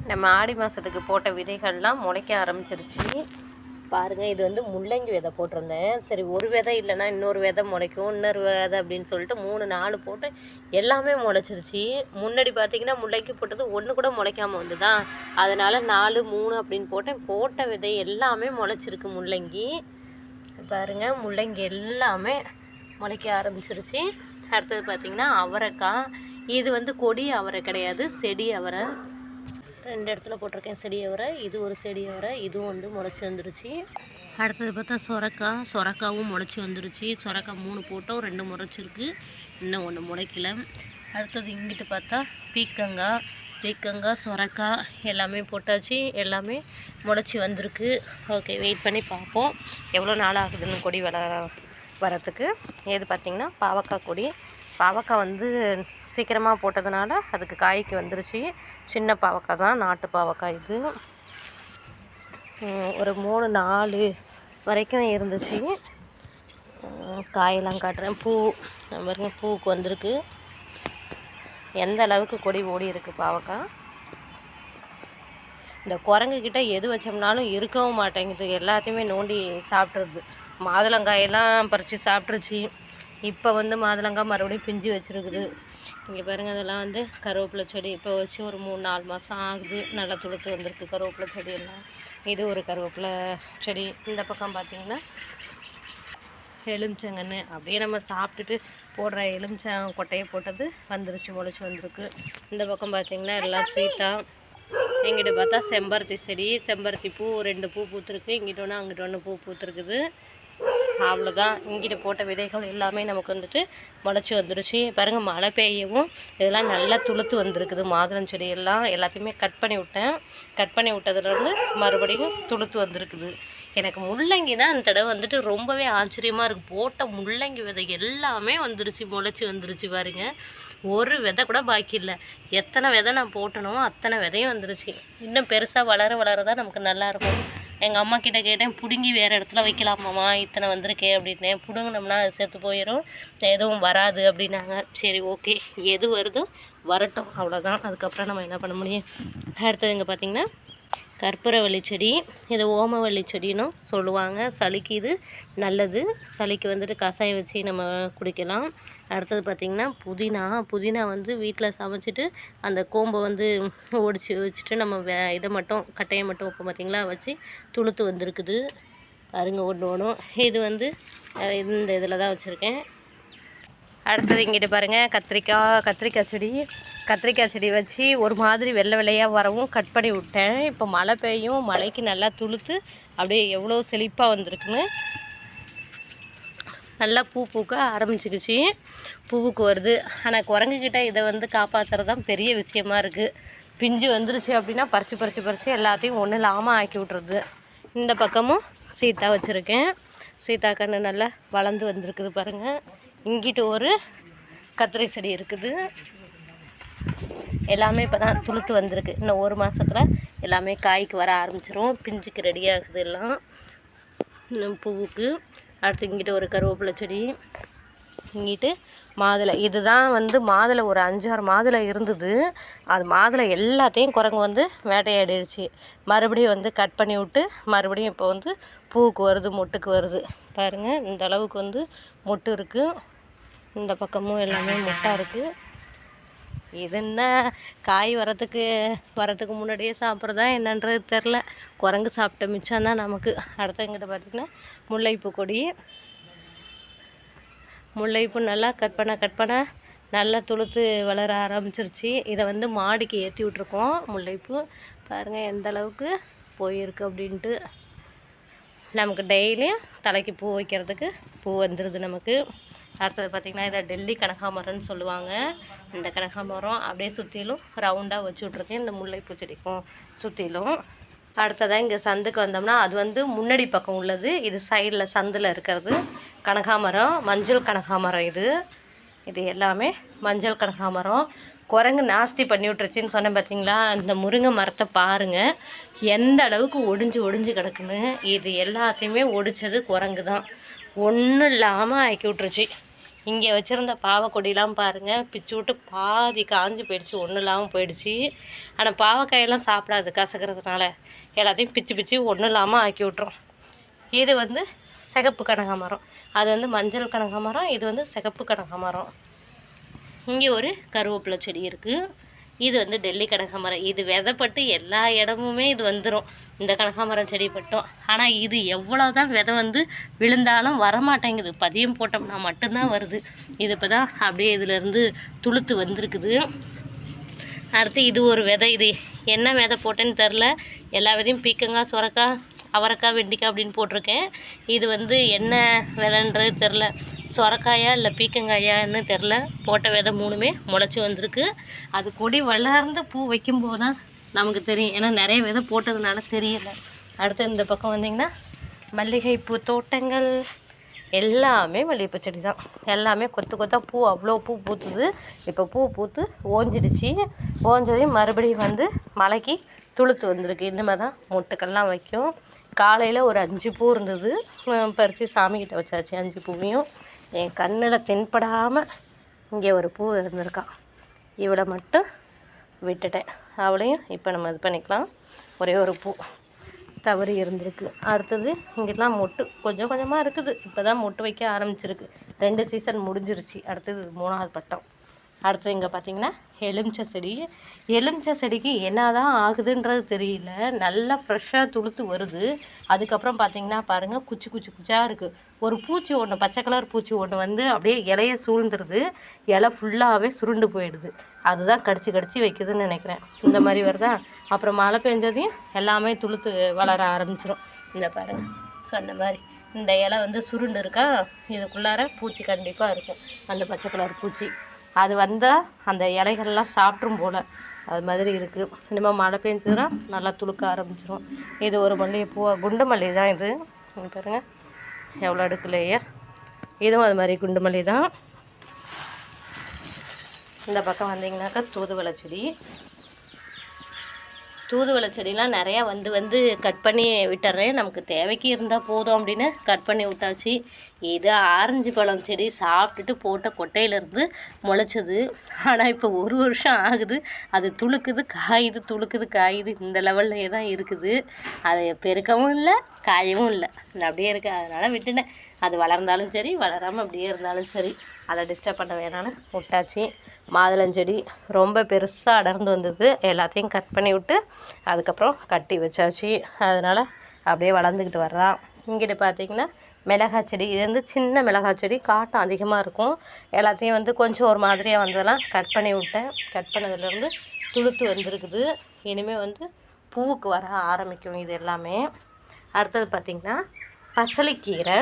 நம்ம ஆடி மாதத்துக்கு போட்ட விதைகள்லாம் முளைக்க ஆரம்பிச்சிருச்சு பாருங்கள். இது வந்து முள்ளங்கி விதை போட்டிருந்தேன். சரி ஒரு விதை இல்லைன்னா இன்னொரு விதை முளைக்கும், இன்னொரு விதை அப்படின்னு சொல்லிட்டு 3-4 போட்டு எல்லாமே முளைச்சிருச்சு. முன்னாடி பார்த்தீங்கன்னா முள்ளங்கி போட்டது ஒன்று கூட முளைக்காமல் வந்துதா, அதனால் 4, 3 அப்படின்னு போட்டேன். போட்ட விதை எல்லாமே முளைச்சிருக்கு முள்ளங்கி. பாருங்கள், முள்ளங்கி எல்லாமே முளைக்க ஆரம்பிச்சிருச்சு. அடுத்தது பார்த்திங்கன்னா அவரைக்காய். இது வந்து கொடி அவரை கிடையாது, செடி அவரை. 2 இடத்துல போட்டிருக்கேன் செடி அவரை. இது ஒரு செடி அவரை, இதுவும் வந்து முளைச்சி வந்துருச்சு. அடுத்தது பார்த்தா சொரக்காவும் முளைச்சி வந்துருச்சு. சொரக்காய் 3 போட்டோம், 2 முளைச்சிருக்கு, இன்னும் 1 முளைக்கல. அடுத்தது இங்கிட்டு பார்த்தா பீக்கங்காய் சொரக்காய் எல்லாமே போட்டாச்சு, எல்லாமே முளைச்சி வந்திருக்கு. ஓகே, வெயிட் பண்ணி பார்ப்போம் எவ்வளோ நாள் ஆகுதுன்னு கொடி வரத்துக்கு. இது பார்த்திங்கன்னா பாவக்காய் கொடி. பாவக்காய் வந்து சீக்கிரமாக போட்டதுனால அதுக்கு காய்க்கு வந்துருச்சு. சின்ன பாவக்காய் தான், நாட்டு பாவக்காய். இது ஒரு 3-4 வரைக்கும் இருந்துச்சு. காயெல்லாம் காட்டுறேன். பூ பாருங்க, பூவுக்கு வந்திருக்கு. எந்த அளவுக்கு கொடி ஓடி இருக்குது பாவக்காய். இந்த குரங்குக்கிட்ட எது வச்சோம்னாலும் இருக்கவும் மாட்டேங்குது, எல்லாத்தையுமே நோண்டி சாப்பிட்றது. மாதுளங்காயெல்லாம் பறித்து சாப்பிட்ருச்சு. இப்போ வந்து மாதுளங்காய் மறுபடியும் பிஞ்சு வச்சுருக்குது. இங்கே பாருங்கள், அதெல்லாம் வந்து கருவேப்பிலை செடி. இப்போ வச்சு ஒரு 3-4 மாதம் ஆகுது. நல்லா துளுத்து வந்திருக்கு கருவேப்பிலை செடி எல்லாம். இது ஒரு கருவேப்பிலை செடி. இந்த பக்கம் பார்த்திங்கன்னா எலுமிச்சங்கன்று, அப்படியே நம்ம சாப்பிட்டுட்டு போடுற எலுமிச்சம் கொட்டையை போட்டது வந்துருச்சு, முளைச்சி வந்திருக்கு. இந்த பக்கம் பார்த்திங்கன்னா எல்லாம் சீட்டா. இங்கிட்ட பார்த்தா செம்பருத்தி செடி. செம்பருத்தி பூ 2 பூ பூத்துருக்கு. இங்கிட்ட ஒன்று அங்கிட்ட ஒன்று பூ பூத்துருக்குது. அவ்வளோதான். இங்கிட்ட போட்ட விதைகள் எல்லாமே நமக்கு வந்துட்டு முளைச்சி வந்துருச்சு. பாருங்கள், மழை பெய்யவும் இதெல்லாம் நல்லா துளுத்து வந்திருக்குது. மாதுளம் செடி எல்லாத்தையுமே கட் பண்ணி விட்டேன். கட் பண்ணி விட்டதுலேருந்து மறுபடியும் துளுத்து வந்திருக்குது. எனக்கு முள்ளங்கி தான் இந்த தடவை வந்துட்டு ரொம்பவே ஆச்சரியமாக இருக்குது. போட்ட முள்ளங்கி விதை எல்லாமே வந்துருச்சு, முளைச்சி வந்துருச்சு. பாருங்கள், ஒரு விதை கூட பாக்கி இல்லை. எத்தனை விதை நான் போட்டனோ அத்தனை விதையும் வந்துருச்சு. இன்னும் பெருசாக வளர தான் நமக்கு நல்லாயிருக்கும். எங்கள் அம்மா கிட்ட கேட்டேன், பிடுங்கி வேறு இடத்துல வைக்கலாமாம்மா, இத்தனை வந்திருக்கே அப்படின்னேன். பிடுங்கினோம்னா அது செத்து போயிடும், எதுவும் வராது அப்படின்னாங்க. சரி ஓகே, எது வருதோ வரட்டும், அவ்வளோதான். அதுக்கப்புறம் நம்ம என்ன பண்ண முடியும். அடுத்தது இங்கே பார்த்திங்கன்னா கற்பூரவள்ளி செடி. இது ஓமவள்ளி செடின்னும் சொல்லுவாங்க. சளிக்கு இது நல்லது. சளிக்கு வந்துட்டு கஷாயம் வச்சு நம்ம குடிக்கலாம். அடுத்தது பார்த்திங்கன்னா புதினா வந்து வீட்டில் சமைச்சிட்டு அந்த கோம்பை வந்து ஒடிச்சு வச்சுட்டு நம்ம இதை மட்டும் கட்டையை மட்டும் வைப்போம் பார்த்திங்களா, வச்சு துளுத்து வந்திருக்குது. பாருங்க, ஒன்று இது வந்து இந்த இதில் தான் வச்சுருக்கேன். அடுத்தது இங்கிட்டு பாருங்கள், கத்திரிக்காய் செடி வச்சு ஒரு மாதிரி வெள்ளை வெள்ளையாக வரவும் கட் பண்ணி விட்டேன். இப்போ மழை பெய்யும், மழைக்கு நல்லா துளுத்து அப்படியே எவ்வளோ செழிப்பாக வந்திருக்குன்னு. நல்லா பூ பூக்க ஆரம்பிச்சிக்கிச்சு, பூவுக்கு வருது. ஆனால் குரங்குக்கிட்ட இதை வந்து காப்பாற்றுறது தான் பெரிய விஷயமா இருக்குது. பிஞ்சு வந்துருச்சு அப்படின்னா பறித்து எல்லாத்தையும் ஒன்றும் இல்லாமல் ஆக்கி விட்றது. இந்த பக்கமும் சீத்தா வச்சுருக்கேன். சீத்தா கன்று நல்லா வளர்ந்து வந்திருக்குது பாருங்கள். இங்கிட்டு ஒரு கத்திரி செடி இருக்குது. எல்லாமே இப்போ தான் துளுத்து வந்திருக்கு. இன்னும் 1 மாதத்தில் எல்லாமே காய்க்கு வர ஆரம்பிச்சிரும். பிஞ்சுக்கு ரெடி ஆகுது எல்லாம் இன்னும் பூவுக்கு. அடுத்து இங்கிட்ட ஒரு கருவேப்பிலை செடி. இங்கிட்டு மாதுளை. இதுதான் வந்து மாதுளை ஒரு 5-6 மாதுளை இருந்தது. அது மாதுளை எல்லாத்தையும் குரங்கு வந்து வேட்டையாடிடுச்சு. மறுபடியும் வந்து கட் பண்ணி விட்டு மறுபடியும் இப்போ வந்து பூவுக்கு வருது, மொட்டுக்கு வருது. பாருங்கள், இந்த அளவுக்கு வந்து மொட்டு இருக்குது. இந்த பக்கமும் எல்லாமே மொட்டாக இருக்குது. இது என்ன காய் வரத்துக்கு முன்னாடியே சாப்பிட்றதா என்னன்றது தெரில. குரங்கு சாப்பிட்ட மிச்சம் தான் நமக்கு. அடுத்த இங்கிட்ட பார்த்திங்கன்னா முல்லைப்பூ கொடி. முல்லைப்பூ நல்லா கட் பண்ண நல்லா துளுத்து வளர ஆரம்பிச்சிருச்சு. இதை வந்து மாடிக்கு ஏற்றி விட்ருக்கோம். முல்லைப்பூ பாருங்கள் எந்த அளவுக்கு போயிருக்கு அப்படின்ட்டு. நமக்கு டெய்லியும் தலைக்கு பூ வைக்கிறதுக்கு பூ வந்துடுது நமக்கு. அடுத்தது பார்த்திங்கன்னா இதை டெல்லி கனகாமரம்னு சொல்லுவாங்க. இந்த கனகாமரம் அப்படியே சுற்றிலும் ரவுண்டாக வச்சு விட்ருக்கேன், இந்த முல்லைப்பூ செடிக்கும் சுற்றிலும். அடுத்ததாக இங்கே சந்துக்கு வந்தோம்னா அது வந்து முன்னாடி பக்கம் உள்ளது. இது சைடில் சந்தில் இருக்கிறது கனகாமரம், மஞ்சள் கனகாமரம். இது எல்லாமே மஞ்சள் கனகாமரம். குரங்கு நாஸ்தி பண்ணி விட்டுருச்சின்னு சொன்னேன் பார்த்தீங்களா. இந்த முருங்கை மரத்தை பாருங்கள் எந்த அளவுக்கு ஒடிஞ்சு கிடக்குன்னு. இது எல்லாத்தையுமே ஒடிச்சது குரங்கு தான், ஒன்றும் இல்லாமல் ஆக்கி விட்டுருச்சு. இங்கே வச்சுருந்த பாவக்கொடியெலாம் பாருங்கள் பிச்சு விட்டு பாதி காஞ்சி போயிடுச்சு, ஒன்றும் இல்லாமல் போயிடுச்சு. ஆனால் பாவக்காயெல்லாம் சாப்பிடாது கசக்கிறதுனால, எல்லாத்தையும் பிச்சு பிச்சு ஒன்றும் இல்லாமல் ஆக்கி விட்ரும். இது வந்து சிகப்பு கனகாமரம், அது வந்து மஞ்சள் கனகாமரம், இது வந்து சிகப்பு கனகாமரம். இங்கே ஒரு கருவேப்பிலை செடி இருக்குது. இது வந்து டெல்லி கனகாமரம். இது விதைப்பட்டு எல்லா இடமுமே இது வந்துடும், இந்த கனகாமரம் செடி பட்டும். ஆனால் இது எவ்வளோ தான் விதை வந்து விழுந்தாலும் வரமாட்டேங்குது, பதியம் போட்டோம்னா மட்டும்தான் வருது. இது இப்போ தான் அப்படியே இதிலேருந்து துளுத்து வந்திருக்குது. அடுத்து இது ஒரு விதை, இது என்ன விதை போட்டேன்னு தெரில. எல்லா விதையும் பீக்கங்காய், சுரக்காய், அவரைக்காய், வெண்டிக்காய் அப்படின்னு போட்டிருக்கேன். இது வந்து என்ன விதைன்றது தெரில, சுரக்காயா இல்லை பீக்கங்காயான்னு தெரில. போட்ட விதை 3மே முளைச்சி வந்திருக்கு. அது கொடி வளர்ந்து பூ வைக்கும்போது தான் நமக்கு தெரியும், ஏன்னா நிறைய விதை போட்டதுனால தெரியலை. அடுத்து இந்த பக்கம் வந்திங்கன்னா மல்லிகைப்பூ தோட்டங்கள், எல்லாமே மல்லிகைப்பூ செடி தான். எல்லாமே கொத்து கொத்தாக பூ, அவ்வளோ பூ பூத்துது. இப்போ பூ பூத்து ஓஞ்சிடுச்சு. ஓஞ்சதையும் மறுபடியும் வந்து மலைக்கு துளுத்து வந்திருக்கு. இனிமேல் தான் மொட்டுக்கள்லாம் வைக்கும். காலையில் ஒரு 5 பூ இருந்தது, பறித்து சாமிக்கிட்ட வச்சாச்சு. 5 பூவையும் என் கண்ணில் தென்படாமல் இங்கே ஒரு பூ இருந்திருக்கான். இவளை மட்டும் விட்டுட்டேன், அவளையும் இப்போ நம்ம இது பண்ணிக்கலாம். ஒரே ஒரு பூ தவறி இருந்திருக்கு. அடுத்தது இங்கெல்லாம் மொட்டு கொஞ்சம் கொஞ்சமாக இருக்குது, இப்போ தான் மொட்டு வைக்க ஆரம்பிச்சிருக்கு. 2 சீசன் முடிஞ்சிருச்சு. அடுத்தது 3ஆவது பட்டம். அடுத்து இங்கே பார்த்திங்கன்னா எலுமிச்சை செடி. எலுமிச்சை செடிக்கு என்ன தான் ஆகுதுன்றது தெரியல, நல்லா ஃப்ரெஷ்ஷாக துளுத்து வருது. அதுக்கப்புறம் பார்த்திங்கன்னா பாருங்கள், குச்சி குச்சி குச்சாக இருக்குது. ஒரு பூச்சி ஒன்று, பச்சை கலர் பூச்சி ஒன்று வந்து அப்படியே இலையை சூழ்ந்துருது, இலை ஃபுல்லாகவே சுருண்டு போயிடுது. அதுதான் கடிச்சு கடிச்சு வைக்குதுன்னு நினைக்கிறேன். இந்த மாதிரி வருதா. அப்புறம் மழை பெஞ்சதையும் எல்லாமே துளுத்து வளர ஆரம்பிச்சிடும். இந்த பாருங்கள், சொன்ன மாதிரி இந்த இலை வந்து சுருண்டு இருக்கா, இதுக்குள்ளார பூச்சி கண்டிப்பாக இருக்கும், அந்த பச்சை கலர் பூச்சி. அது வந்தால் அந்த இலைகள்லாம் சாப்பிட்ரும் போல், அது மாதிரி இருக்குது. இனிமேல் மழை பெஞ்சதுன்னா நல்லா துளுக்க ஆரம்பிச்சிடும். இது ஒரு மல்லிகைப்பூ, குண்டு மல்லி தான் இது. பாருங்கள் எவ்வளோ அடுக்கு லேயர். இதுவும் அது மாதிரி குண்டு மல்லி தான். இந்த பக்கம் வந்தீங்கன்னாக்கா தூதுவளை செடி. தூதுவளை செடிலாம் நிறையா வந்து கட் பண்ணி விட்டுறேன், நமக்கு தேவைக்கு இருந்தால் போதும் அப்படின்னு கட் பண்ணி விட்டாச்சு. இது ஆரஞ்சு பழம் செடி சாப்பிட்டுட்டு போட்ட கொட்டையிலேருந்து முளைச்சது. ஆனால் இப்போ 1 வருஷம் ஆகுது, அது துளுக்குது காயுது, துளுக்குது காயுது, இந்த லெவல்லையே தான் இருக்குது. அது பெருக்கவும் இல்லை, காயவும் இல்லை, அப்படியே இருக்குது. அதனால் விட்டுனேன். அது வளர்ந்தாலும் சரி, வளராமல் அப்படியே இருந்தாலும் சரி, அதை டிஸ்டர்ப் பண்ண வேணான்னு விட்டாச்சு. மாதுளஞ்செடி ரொம்ப பெருசாக அடர்ந்து வந்தது, எல்லாத்தையும் கட் பண்ணி விட்டு அதுக்கப்புறம் கட்டி வச்சாச்சு. அதனால் அப்படியே வளர்ந்துக்கிட்டு வர்றான். இங்கிட்டு பார்த்திங்கன்னா மிளகாய் செடி. இது வந்து சின்ன மிளகாய் செடி, காட்டம் அதிகமாக இருக்கும். எல்லாத்தையும் வந்து கொஞ்சம் ஒரு மாதிரியாக வந்ததெல்லாம் கட் பண்ணி விட்டேன். கட் பண்ணதுலேருந்து துளுத்து வந்திருக்குது. இனிமேல் வந்து பூவுக்கு வர ஆரம்பிக்கும் இது எல்லாமே. அடுத்தது பார்த்திங்கன்னா பசலைக்கீரை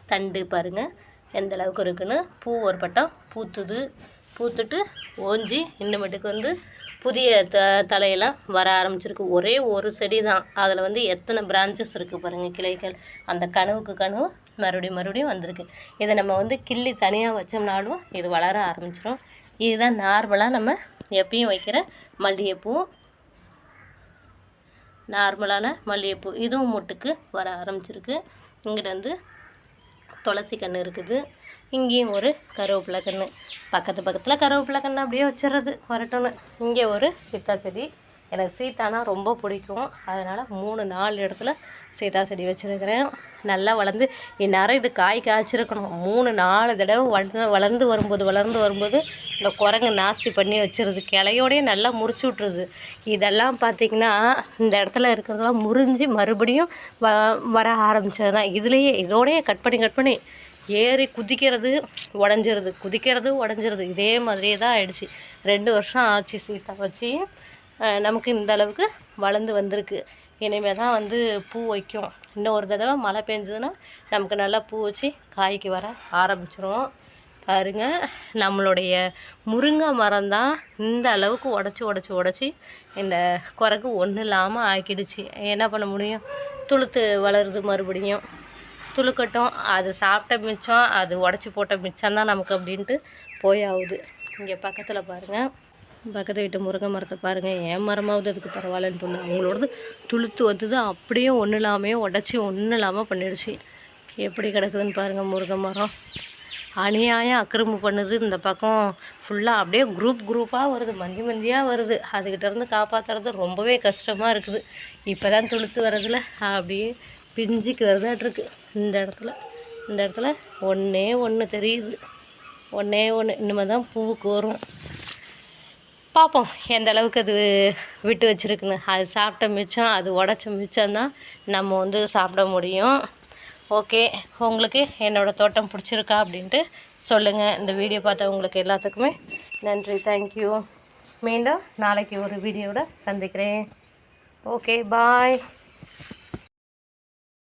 தண்டு பாருங்கள் எந்த அளவுக்கு இருக்குன்னு. பூ ஒரு பட்டம் பூத்துது, பூத்துட்டு ஓஞ்சி இன்னுமேட்டுக்கு வந்து புதிய தலையெல்லாம் வர ஆரம்பிச்சிருக்கு. ஒரே ஒரு செடி தான், அதில் வந்து எத்தனை பிரான்ச்சஸ் இருக்குது பாருங்கள், கிளைகள். அந்த கனவுக்கு கனவு மறுபடியும் வந்திருக்கு. இதை நம்ம வந்து கிள்ளி தனியாக வச்சோம்னாலும் இது வளர ஆரம்பிச்சிடும். இதுதான் நார்மலாக நம்ம எப்பயும் வைக்கிற மல்லிகைப்பூ, நார்மலான மல்லிகைப்பூ. இதுவும் மொட்டுக்கு வர ஆரம்பிச்சிருக்கு. இங்கிட்ட வந்து துளசி கன்று இருக்குது. இங்கேயும் ஒரு கருவேப்பிலை கன்று, பக்கத்தில் கருவேப்பிலை கன்று அப்படியே வச்சிடுறது வரட்டும்னு. இங்கே ஒரு சீத்தா செடி. எனக்கு சீத்தானா ரொம்ப பிடிக்கும், அதனால் 3-4 இடத்துல சீத்தா செடி வச்சுருக்கிறேன். நல்லா வளர்ந்து இந்நேரம் இது காய் காய்ச்சிருக்கணும். 3-4 தடவை வளர்ந்து வரும்போது இந்த குரங்கு நாஸ்தி பண்ணி வச்சுருது. கிளையோடையே நல்லா முறிச்சு விட்ருது. இதெல்லாம் பார்த்திங்கன்னா இந்த இடத்துல இருக்கிறதெல்லாம் முறிஞ்சு மறுபடியும் வர ஆரம்பித்தது தான். இதுலேயே இதோடையே கட் பண்ணி ஏறி குதிக்கிறது உடஞ்சிருது. இதே மாதிரியே தான் ஆயிடுச்சு. 2 வருஷம் ஆச்சு சீத்தா வச்சு. நமக்கு இந்த அளவுக்கு வளர்ந்து வந்திருக்கு. இனிமேல் தான் வந்து பூ வைக்கும். இன்னும் ஒரு தடவை மழை பெஞ்சதுன்னா நமக்கு நல்லா பூ வச்சு காய்க்கு வர ஆரம்பிச்சிரும். பாருங்க, நம்மளுடைய முருங்கை மரம் தான் இந்த அளவுக்கு உடச்சி இந்த குரங்கு ஒன்றும் இல்லாமல் ஆக்கிடுச்சு. என்ன பண்ண முடியும், துளுத்து வளருது, மறுபடியும் துளுக்கட்டும். அது சாப்பிட்ட மிச்சம், அது உடச்சி போட்ட மிச்சம் தான் நமக்கு அப்படின்ட்டு போயாகுது. இங்கே பக்கத்தில் பாருங்கள், பக்கத்து வீட்டு முருங்கை மரத்தை பாருங்கள். என் மரமாவது அதுக்கு பரவாயில்லன்னு தோணுது. அவங்களோடது துளுத்து வந்தது அப்படியே ஒன்றும் இல்லாமல் உடச்சி ஒன்றும் இல்லாமல் பண்ணிடுச்சு. எப்படி கிடக்குதுன்னு பாருங்கள் முருங்கை மரம். அநியாயம் அக்கிரமி பண்ணுது. இந்த பக்கம் ஃபுல்லாக அப்படியே குரூப்பாக வருது, மந்தியாக வருது. அதுக்கிட்டேருந்து காப்பாற்றுறது ரொம்பவே கஷ்டமாக இருக்குது. இப்போ தான் துளுத்து வரதில் அப்படியே பிஞ்சுக்கு வருதாட்ருக்கு. இந்த இடத்துல ஒன்றே ஒன்று தெரியுது, ஒன்றே ஒன்று. இனிமேல் தான் பூவுக்கு வரும். பார்ப்போம் எந்த அளவுக்கு அது விட்டு வச்சுருக்குன்னு. அது சாப்பிட்ட மிச்சம், அது உடச்ச மிச்சம்தான் நம்ம சாப்பிட முடியும். ஓகே, உங்களுக்கு என்னோடய தோட்டம் பிடிச்சிருக்கா அப்படின்ட்டு சொல்லுங்கள். இந்த வீடியோ பார்த்தவங்களுக்கு எல்லாத்துக்குமே நன்றி, தேங்க்யூ. மீண்டும் நாளைக்கு ஒரு வீடியோவோட சந்திக்கிறேன். ஓகே, பாய்.